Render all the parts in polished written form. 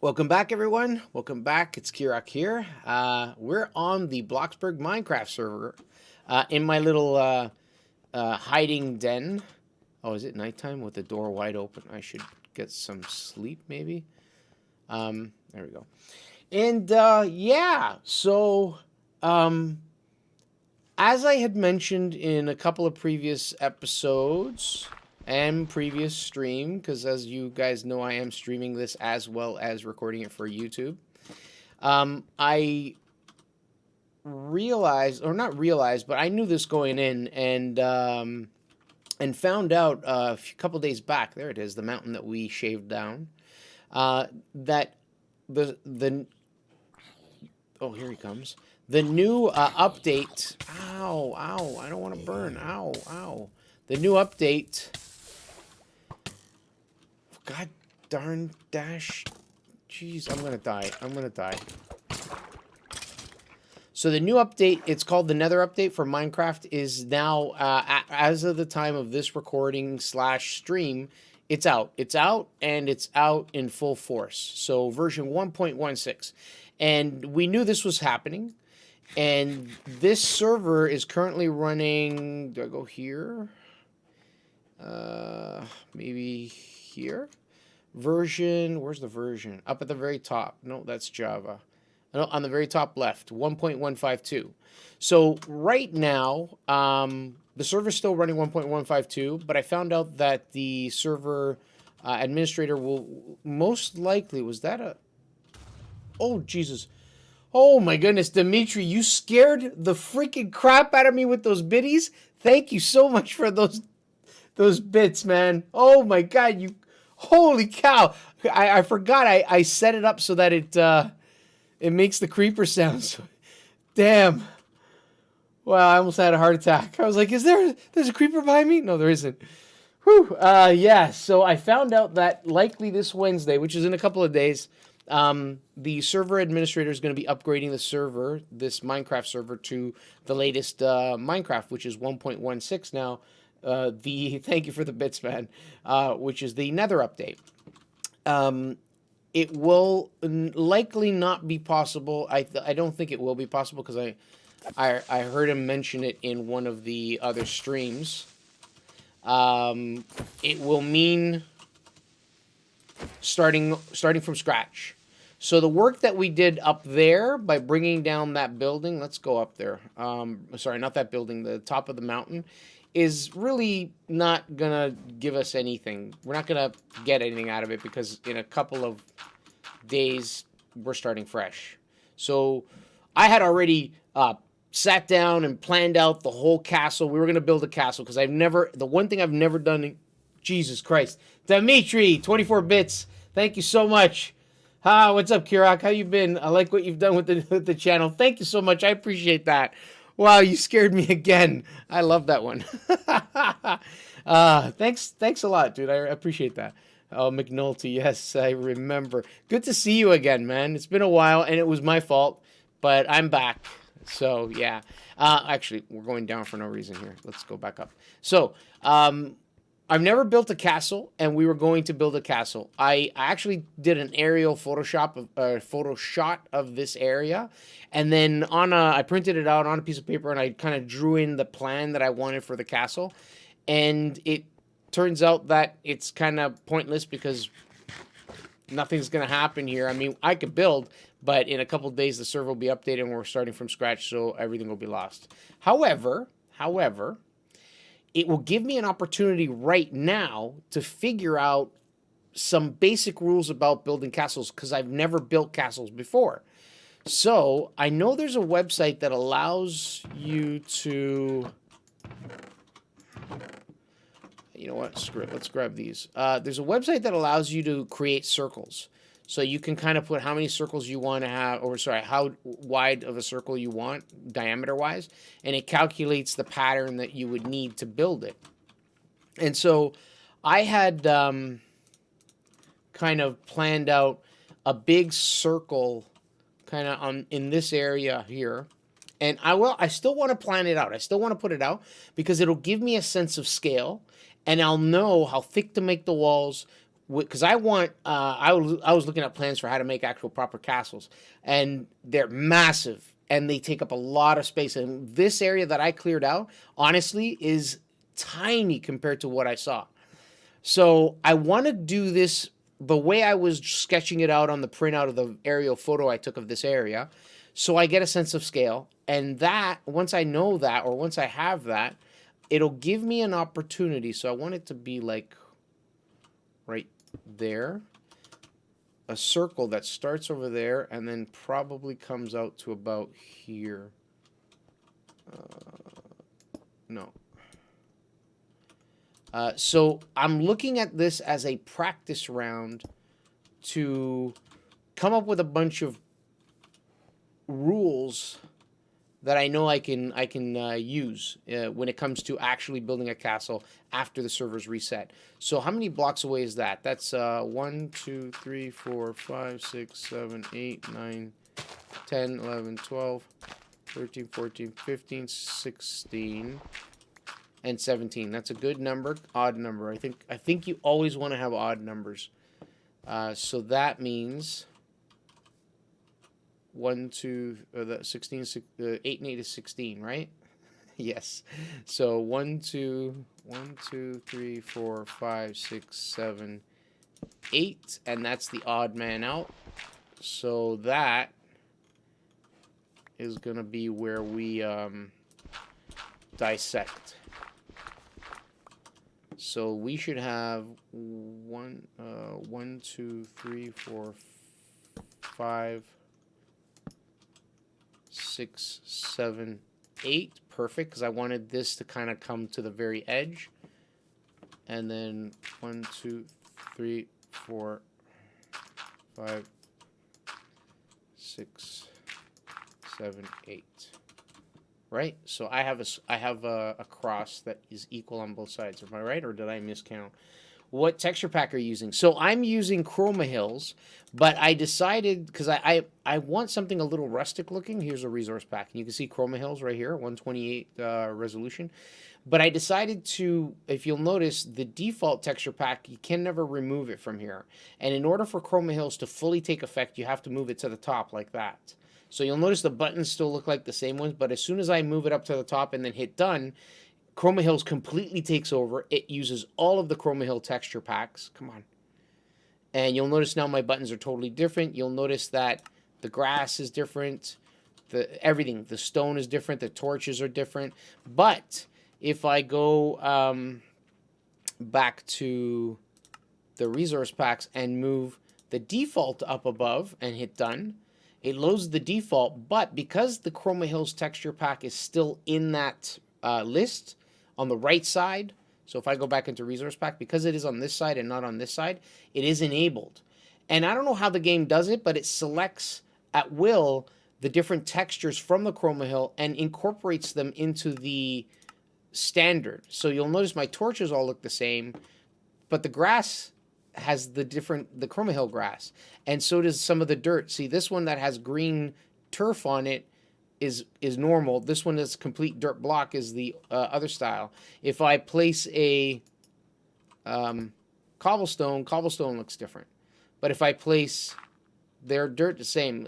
Welcome back, everyone. Welcome back. It's Kirrok here. We're on the Blocksburg Minecraft server in my little hiding den. Oh, is it nighttime with the door wide open? I should get some sleep, maybe. There we go. And yeah, so as I had mentioned in a couple of previous episodes and previous stream, because as you guys know, I am streaming this as well as recording it for YouTube. I realized, or not realized, but I knew this going in, and found out a couple days back. There it is, the mountain that we shaved down. That the oh, here he comes. The new update. Ow, ow! I don't want to burn. Ow, ow! The new update. God darn dash. Jeez, I'm gonna die. I'm gonna die. So the new update, it's called the Nether update for Minecraft, is now, as of the time of this recording / stream, it's out. It's out, and it's out in full force. So version 1.16. And we knew this was happening. And this server is currently running, do I go here? Maybe here? Version, where's the version? Up at the very top. No, that's Java. No, on the very top left, 1.152. So right now, the server's still running 1.152, but I found out that the server administrator will most likely, was that a... Oh, Jesus. Oh, my goodness, Dimitri, you scared the freaking crap out of me with those biddies. Thank you so much for those bits, man. Oh, my God, you... Holy cow. I forgot I set it up so that it makes the creeper sounds. Damn. Wow, I almost had a heart attack. I was like, there's a creeper behind me? No, there isn't. Whew. Yeah, so I found out that likely this Wednesday, which is in a couple of days, the server administrator is going to be upgrading the server, this Minecraft server, to the latest Minecraft, which is 1.16 now. Thank you for the bits, man, which is the Nether update. It will likely not be possible. I don't think it will be possible because I heard him mention it in one of the other streams. It will mean starting from scratch. So the work that we did up there by bringing down that building, let's go up there. Sorry, not that building, the top of the mountain, is really not gonna give us anything. We're not gonna get anything out of it because in a couple of days we're starting fresh. So I had already sat down and planned out the whole castle. We were gonna build a castle because the one thing I've never done. Jesus Christ, Dimitri, 24 bits. Thank you so much. What's up, Kirrok? How you been? I like what you've done with the channel. Thank you so much. I appreciate that. Wow, you scared me again. I love that one. Thanks a lot, dude. I appreciate that. Oh, McNulty, yes, I remember. Good to see you again, man. It's been a while, and it was my fault, but I'm back. So, yeah. Actually, we're going down for no reason here. Let's go back up. So, I've never built a castle, and we were going to build a castle. I actually did an aerial photo shot of this area, and then I printed it out on a piece of paper, and I kind of drew in the plan that I wanted for the castle. And it turns out that it's kind of pointless because nothing's going to happen here. I mean, I could build, but in a couple of days the server will be updated, and we're starting from scratch, so everything will be lost. However, it will give me an opportunity right now to figure out some basic rules about building castles because I've never built castles before. So I know there's a website that allows you to... You know what? Screw it. Let's grab these. There's a website that allows you to create circles. So you can kind of put how many circles you want to have, or sorry, how wide of a circle you want, diameter-wise, and it calculates the pattern that you would need to build it. And so I had kind of planned out a big circle kind of in this area here. And I still want to plan it out. I still want to put it out because it'll give me a sense of scale, and I'll know how thick to make the walls, because I want I was looking at plans for how to make actual proper castles, and they're massive and they take up a lot of space. And this area that I cleared out, honestly, is tiny compared to what I saw. So I want to do this the way I was sketching it out on the printout of the aerial photo I took of this area, so I get a sense of scale. And that, once I know that, or once I have that, it'll give me an opportunity. So I want it to be like right there, a circle that starts over there and then probably comes out to about here. No. So I'm looking at this as a practice round to come up with a bunch of rules that I know I can use when it comes to actually building a castle after the server's reset. So how many blocks away is that? That's 1, 2, 3, 4, 5, 6, 7, 8, 9, 10, 11, 12, 13, 14, 15, 16, and 17. That's a good number, odd number. I think you always want to have odd numbers. So that means 1, 2, 16, 8 and 8 is 16, right? Yes. So 1, 2, 3, 4, 5, 6, 7, 8, and that's the odd man out. So that is going to be where we dissect. So we should have 1, 2, 3, 4, 5, 6, 7, 8. Perfect, because I wanted this to kind of come to the very edge. And then 1, 2, 3, 4, 5, 6, 7, 8. Right? So I have a cross that is equal on both sides. Am I right, or did I miscount? What texture pack are you using? So I'm using Chroma Hills, but I decided, because I want something a little rustic looking. Here's a resource pack. And you can see Chroma Hills right here, 128 resolution. But I decided to, if you'll notice, the default texture pack, you can never remove it from here. And in order for Chroma Hills to fully take effect, you have to move it to the top like that. So you'll notice the buttons still look like the same ones, but as soon as I move it up to the top and then hit done, Chroma Hills completely takes over. It uses all of the Chroma Hill texture packs. Come on. And you'll notice now my buttons are totally different. You'll notice that the grass is different. Everything, the stone is different. The torches are different. But if I go back to the resource packs and move the default up above and hit done, it loads the default. But because the Chroma Hills texture pack is still in that list on the right side, so if I go back into resource pack, because it is on this side and not on this side, it is enabled. And I don't know how the game does it, but it selects at will the different textures from the Chroma Hill and incorporates them into the standard. So you'll notice my torches all look the same, but the grass has the Chroma Hill grass, and so does some of the dirt. See, this one that has green turf on it is normal. This one is complete dirt block is the other style. If I place a cobblestone looks different. But if I place their dirt the same,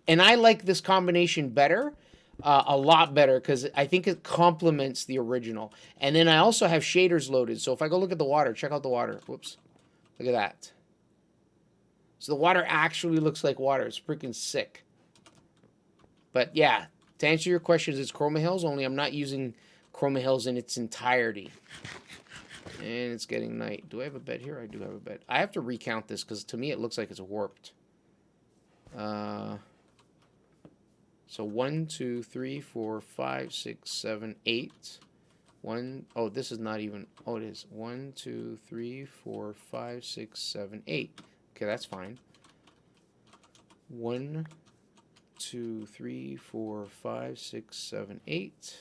and I like this combination better. A lot better, because I think it complements the original. And then I also have shaders loaded. So if I go look at the water, check out the water. Whoops. Look at that. So the water actually looks like water. It's freaking sick. But yeah, to answer your questions, it's Chroma Hills, only I'm not using Chroma Hills in its entirety. And it's getting night. Do I have a bed here? I do have a bed. I have to recount this, because to me it looks like it's warped. So 1, 2, 3, 4, 5, 6, 7, 8. Oh, this is not even. Oh, it is. 1, 2, 3, 4, 5, 6, 7, 8. Okay, that's fine. 1, 2, 3, 4, 5, 6, 7, 8.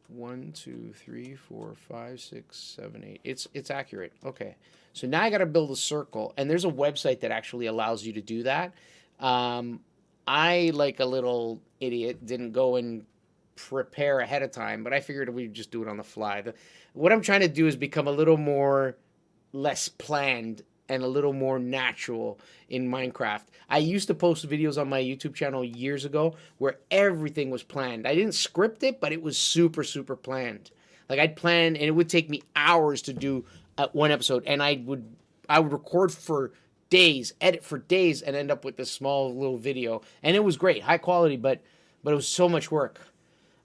1, 2, 3, 4, 5, 6, 7, 8. It's accurate. Okay. So now I got to build a circle, and there's a website that actually allows you to do that. I, like a little idiot, didn't go and prepare ahead of time, but I figured we'd just do it on the fly. What I'm trying to do is become a little more less planned and a little more natural in Minecraft. I used to post videos on my YouTube channel years ago where everything was planned. I didn't script it, but it was super, super planned. Like I'd plan, and it would take me hours to do one episode, and I would record for days, edit for days, and end up with this small little video. And it was great, high quality, but it was so much work.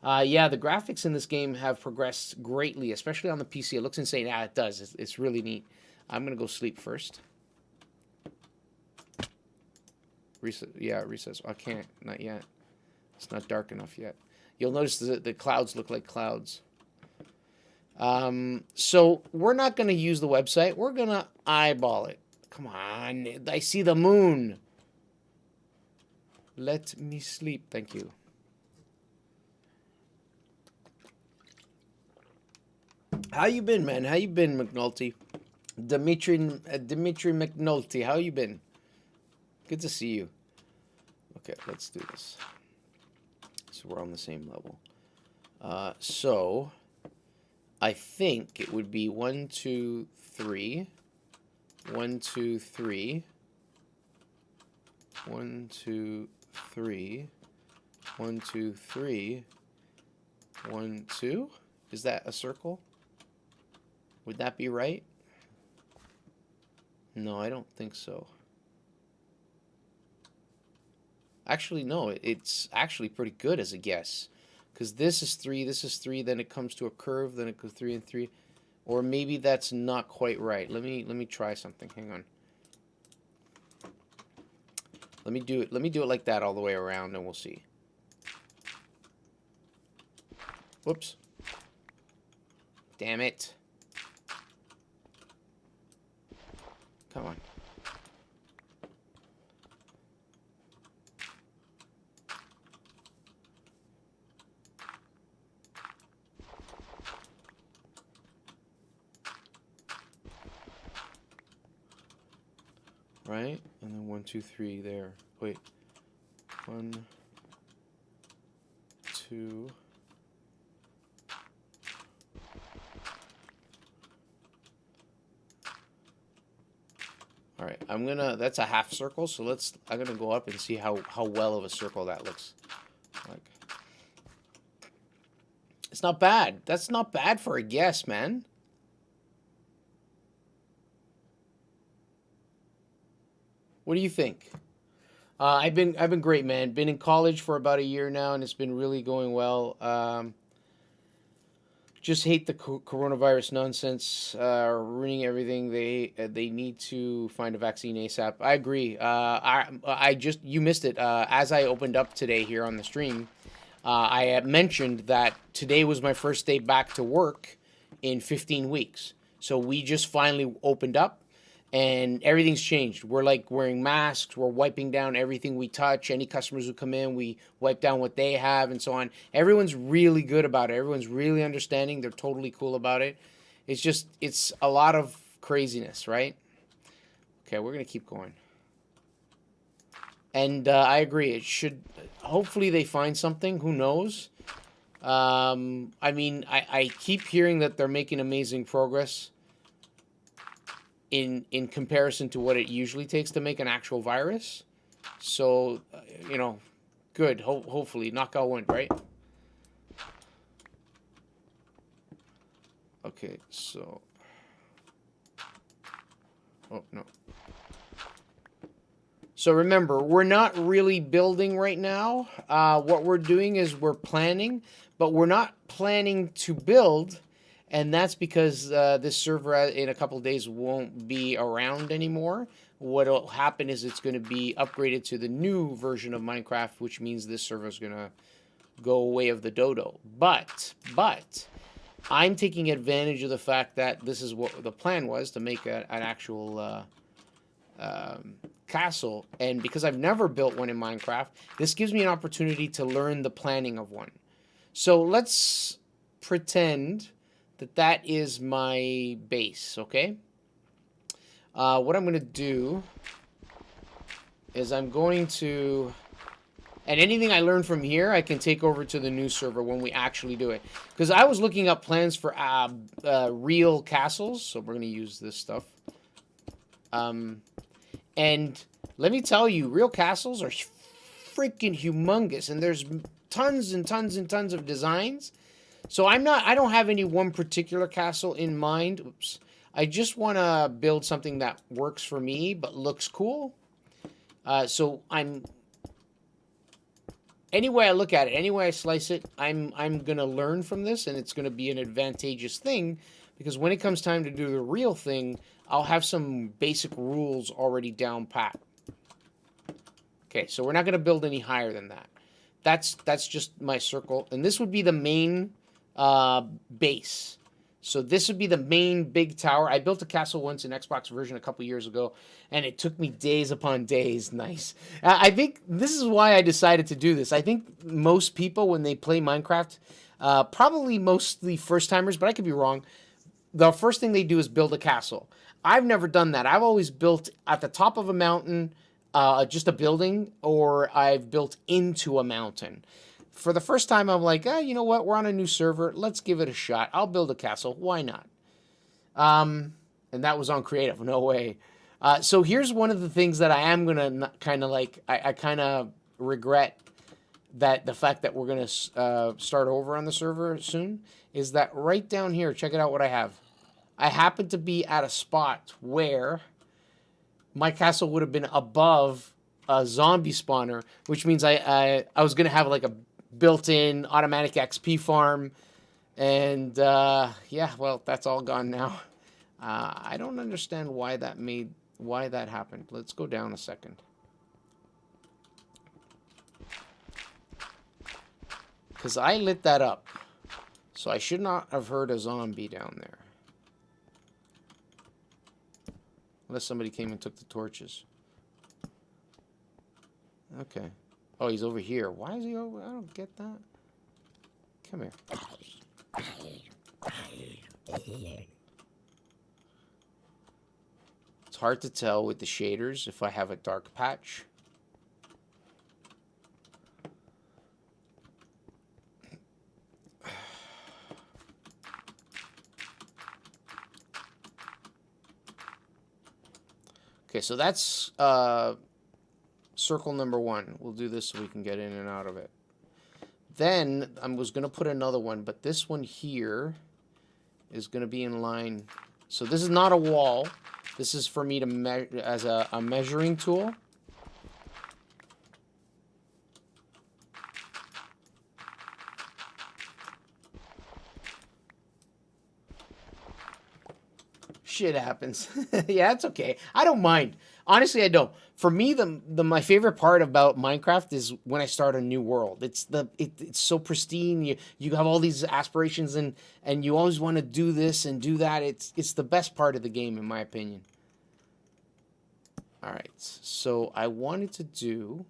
Yeah, the graphics in this game have progressed greatly, especially on the PC. It looks insane. Yeah, it does. It's really neat. I'm going to go sleep first. Recess. I can't. Not yet. It's not dark enough yet. You'll notice the clouds look like clouds. So we're not going to use the website. We're going to eyeball it. Come on. I see the moon. Let me sleep. Thank you. How you been, man? How you been, McNulty? Dimitri McNulty, how you been? Good to see you. Okay, let's do this. So we're on the same level. So I think it would be 1, 2, 3. 1, 2, 3. 1, 2, 3. 1, 2, 3. 1, 2. Is that a circle? Would that be right? No, I don't think so. Actually, no, it's actually pretty good as a guess. Because this is 3, then it comes to a curve, then it goes 3 and 3. Or maybe that's not quite right. Let me try something. Hang on. Let me do it like that all the way around, and we'll see. Whoops. Damn it. Come on. Right? And then 1, 2, 3 there. Wait. 1, 2. All right, that's a half circle, so I'm gonna go up and see how well of a circle that looks like. It's not bad. That's not bad for a guess, man. What do you think? I've been great, man. Been in college for about a year now, and it's been really going well. Just hate the coronavirus nonsense, ruining everything. They need to find a vaccine ASAP. I agree. You missed it. As I opened up today here on the stream, I mentioned that today was my first day back to work in 15 weeks. So we just finally opened up. And everything's changed. We're like wearing masks. We're wiping down everything we touch. Any customers who come in, we wipe down what they have and so on. Everyone's really good about it. Everyone's really understanding. They're totally cool about it. It's a lot of craziness, right? Okay, we're going to keep going. And I agree. It should, hopefully they find something. Who knows? I mean, I keep hearing that they're making amazing progress in comparison to what it usually takes to make an actual virus. So, you know, good. Hopefully, knock out wood, right? Okay, so... Oh, no. So remember, we're not really building right now. What we're doing is we're planning, but we're not planning to build. And that's because this server in a couple of days won't be around anymore. What will happen is it's going to be upgraded to the new version of Minecraft, which means this server is going to go way of the dodo. But I'm taking advantage of the fact that this is what the plan was, to make an actual castle. And because I've never built one in Minecraft, this gives me an opportunity to learn the planning of one. So let's pretend that is my base, okay? What I'm going to do is I'm going to And anything I learn from here, I can take over to the new server when we actually do it. Because I was looking up plans for real castles. So we're going to use this stuff. And let me tell you, real castles are freaking humongous. And there's tons and tons and tons of designs. So I don't have any one particular castle in mind. Oops. I just want to build something that works for me, but looks cool. So any way I look at it, any way I slice it, I'm going to learn from this, and it's going to be an advantageous thing, because when it comes time to do the real thing, I'll have some basic rules already down pat. Okay, so we're not going to build any higher than that. That's just my circle, and this would be the main base. So this would be the main big tower. I built a castle once in Xbox version a couple years ago, and it took me days upon days. Nice. I think this is why I decided to do this. I think most people, when they play Minecraft, probably mostly first-timers, but I could be wrong, the first thing they do is build a castle. I've never done that. I've always built at the top of a mountain, just a building, or I've built into a mountain. For the first time, I'm like, you know what? We're on a new server. Let's give it a shot. I'll build a castle. Why not? And that was on creative. No way. So here's one of the things that I am going to kind of like, I kind of regret that the fact that we're going to start over on the server soon is that right down here, check it out what I have. I happen to be at a spot where my castle would have been above a zombie spawner, which means I was going to have like a built-in automatic XP farm, and yeah, well, that's all gone now. I don't understand why that happened. Let's go down a second. Because I lit that up, so I should not have heard a zombie down there. Unless somebody came and took the torches. Okay. Oh, he's over here. Why is he over? I don't get that. Come here. It's hard to tell with the shaders if I have a dark patch. Okay, so that's circle number 1. We'll do this so we can get in and out of it. Then I was going to put another one, but this one here is going to be in line. So this is not a wall. This is for me to measure as a measuring tool. Shit happens. Yeah, it's okay. I don't mind. Honestly, I don't. For me, my favorite part about Minecraft is when I start a new world. It's so pristine. You have all these aspirations and you always want to do this and do that. It's the best part of the game, in my opinion. All right. So I wanted to do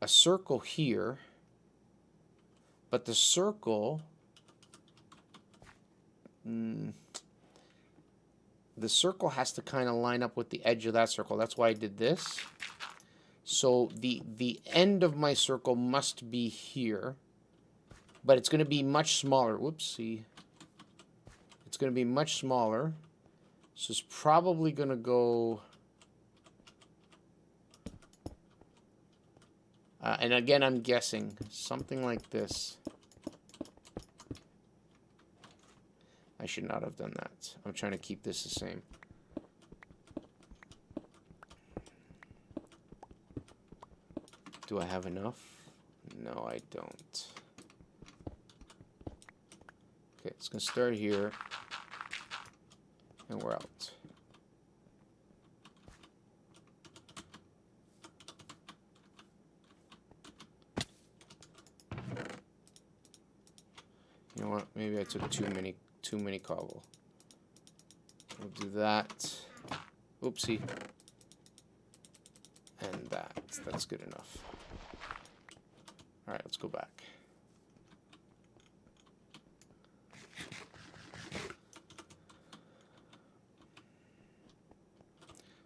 a circle here, but the circle. The circle has to kind of line up with the edge of that circle. That's why I did this. So the end of my circle must be here. But it's going to be much smaller. Whoopsie. It's going to be much smaller. So it's probably going to go... and again, I'm guessing. Something like this. I should not have done that. I'm trying to keep this the same. Do I have enough? No, I don't. Okay, it's going to start here. And we're out. You know what? Maybe I took too many cobble. We'll do that. Oopsie. And that. That's good enough. Alright, let's go back.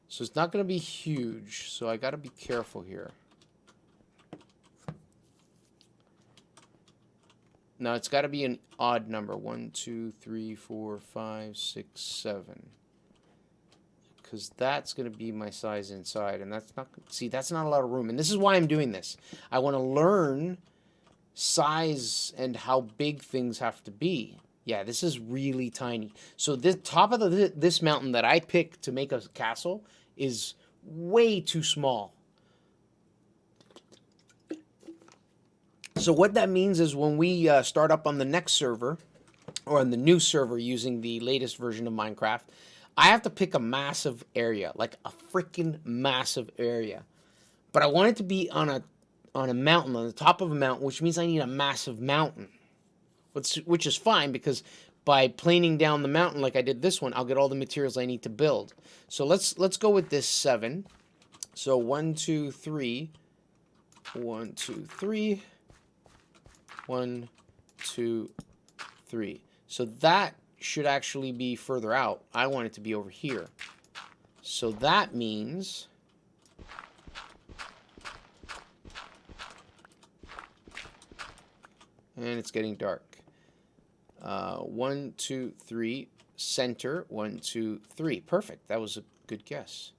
So it's not going to be huge, so I got to be careful here. No, it's got to be an odd number. 1, 2, 3, 4, 5, 6, 7. Because that's going to be my size inside, and that's not. See, that's not a lot of room, and this is why I'm doing this. I want to learn size and how big things have to be. Yeah, this is really tiny. So the top of this mountain that I picked to make a castle is way too small. So what that means is when we start up on the next server, or on the new server using the latest version of Minecraft, I have to pick a massive area, like a freaking massive area. But I want it to be on a mountain, on the top of a mountain, which means I need a massive mountain. Which is fine, because by planing down the mountain like I did this one, I'll get all the materials I need to build. So let's go with this 7. So 1, 2, 3. 1, 2, 3. 1, 2, 3. So that should actually be further out. I want it to be over here. So that means and it's getting dark. 1, 2, 3, center. 1, 2, 3. Perfect. That was a good guess.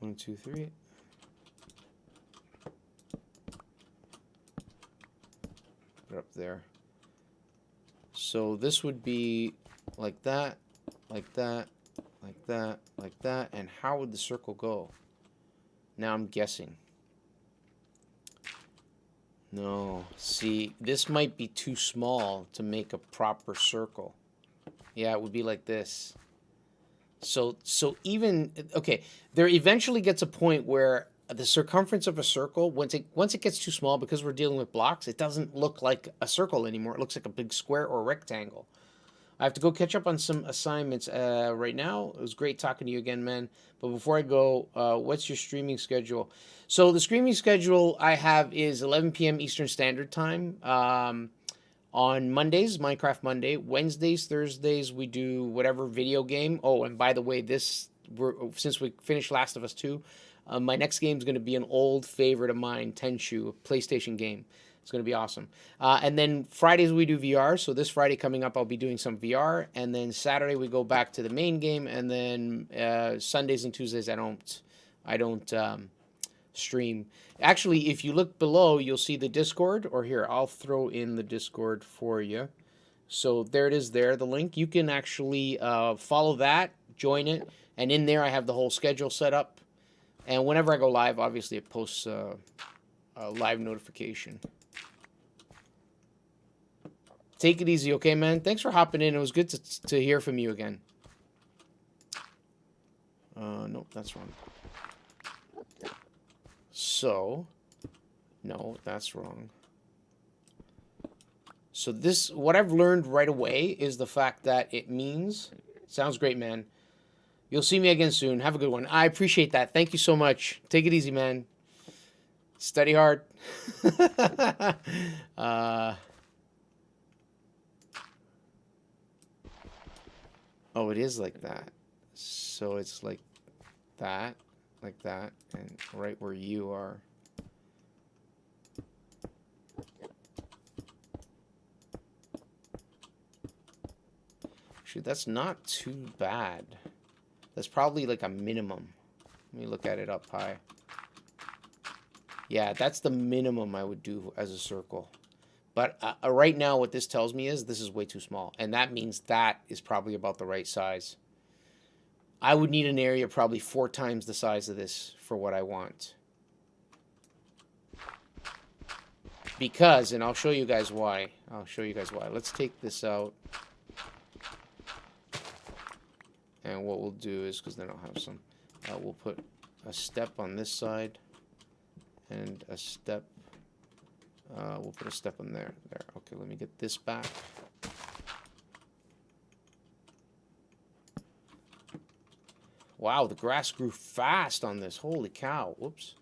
One, two, three. Put it up there. So this would be like that, like that, like that, like that. And how would the circle go? Now I'm guessing. No, see, this might be too small to make a proper circle. Yeah, it would be like this. So even, okay, there eventually gets a point where the circumference of a circle, once it gets too small, because we're dealing with blocks, it doesn't look like a circle anymore. It looks like a big square or a rectangle. I have to go catch up on some assignments right now. It was great talking to you again, man. But before I go, what's your streaming schedule? So the streaming schedule I have is 11 p.m. Eastern Standard Time. On Mondays, Minecraft Monday. Wednesdays, Thursdays, we do whatever video game. Oh, and by the way, since we finished Last of Us 2, my next game is going to be an old favorite of mine, Tenchu, a PlayStation game. It's going to be awesome. And then Fridays we do VR. So this Friday coming up, I'll be doing some VR. And then Saturday we go back to the main game. And then Sundays and Tuesdays I don't stream. Actually, if you look below, you'll see the Discord. Or here, I'll throw in the Discord for you. So there it is there, the link. You can actually follow that, join it. And in there I have the whole schedule set up. And whenever I go live, obviously it posts a live notification. Take it easy, okay, man? Thanks for hopping in. It was good to hear from you again. Nope, that's wrong. So, no, that's wrong. So what I've learned right away is the fact that it means, sounds great, man. You'll see me again soon. Have a good one. I appreciate that. Thank you so much. Take it easy, man. Study hard. Oh, it is like that. So it's like that, and right where you are. Actually, that's not too bad. That's probably like a minimum. Let me look at it up high. Yeah, that's the minimum I would do as a circle. But right now, what this tells me is this is way too small. And that means that is probably about the right size. I would need an area probably 4 times the size of this for what I want. Because, and I'll show you guys why. Let's take this out. And what we'll do is, because then I'll have some, we'll put a step on this side. And a step. We'll put a step on there. Okay, let me get this back. Wow, the grass grew fast on this. Holy cow. Whoops.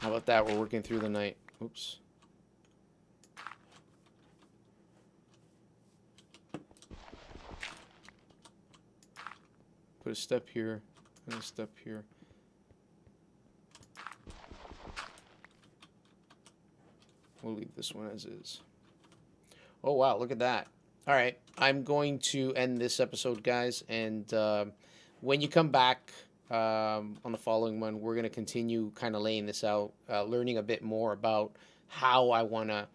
How about that? We're working through the night. Oops. put a step here and a step here. We'll leave this one as is. Oh, wow, look at that. All right, I'm going to end this episode, guys, and when you come back on the following one, we're going to continue kind of laying this out, learning a bit more about how I want to,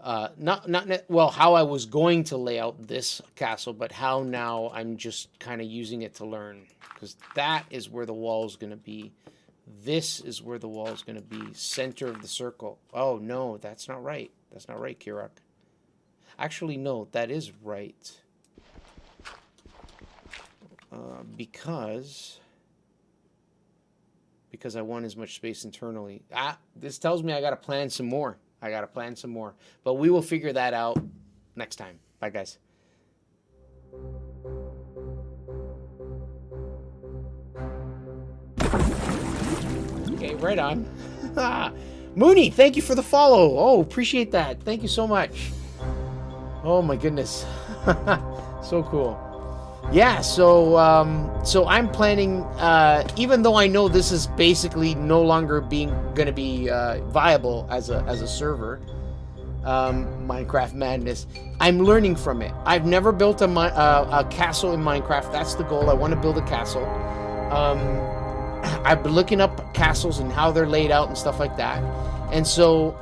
how I was going to lay out this castle, but how now I'm just kind of using it to learn, because that is where the wall is going to be. This is where the wall is going to be, center of the circle. Oh, no, that's not right. That's not right, Kirrok. Actually, no, that is right. Because I want as much space internally. This tells me I got to plan some more. But we will figure that out next time. Bye, guys. Okay, right on. Mooney, thank you for the follow. Oh, appreciate that. Thank you so much. Oh my goodness. So cool. Yeah, so I'm planning, even though I know this is basically no longer gonna be viable as a server, Minecraft Madness, I'm learning from it. I've never built a castle in Minecraft. That's the goal. I want to build a castle. I've been looking up castles and how they're laid out and stuff like that. And so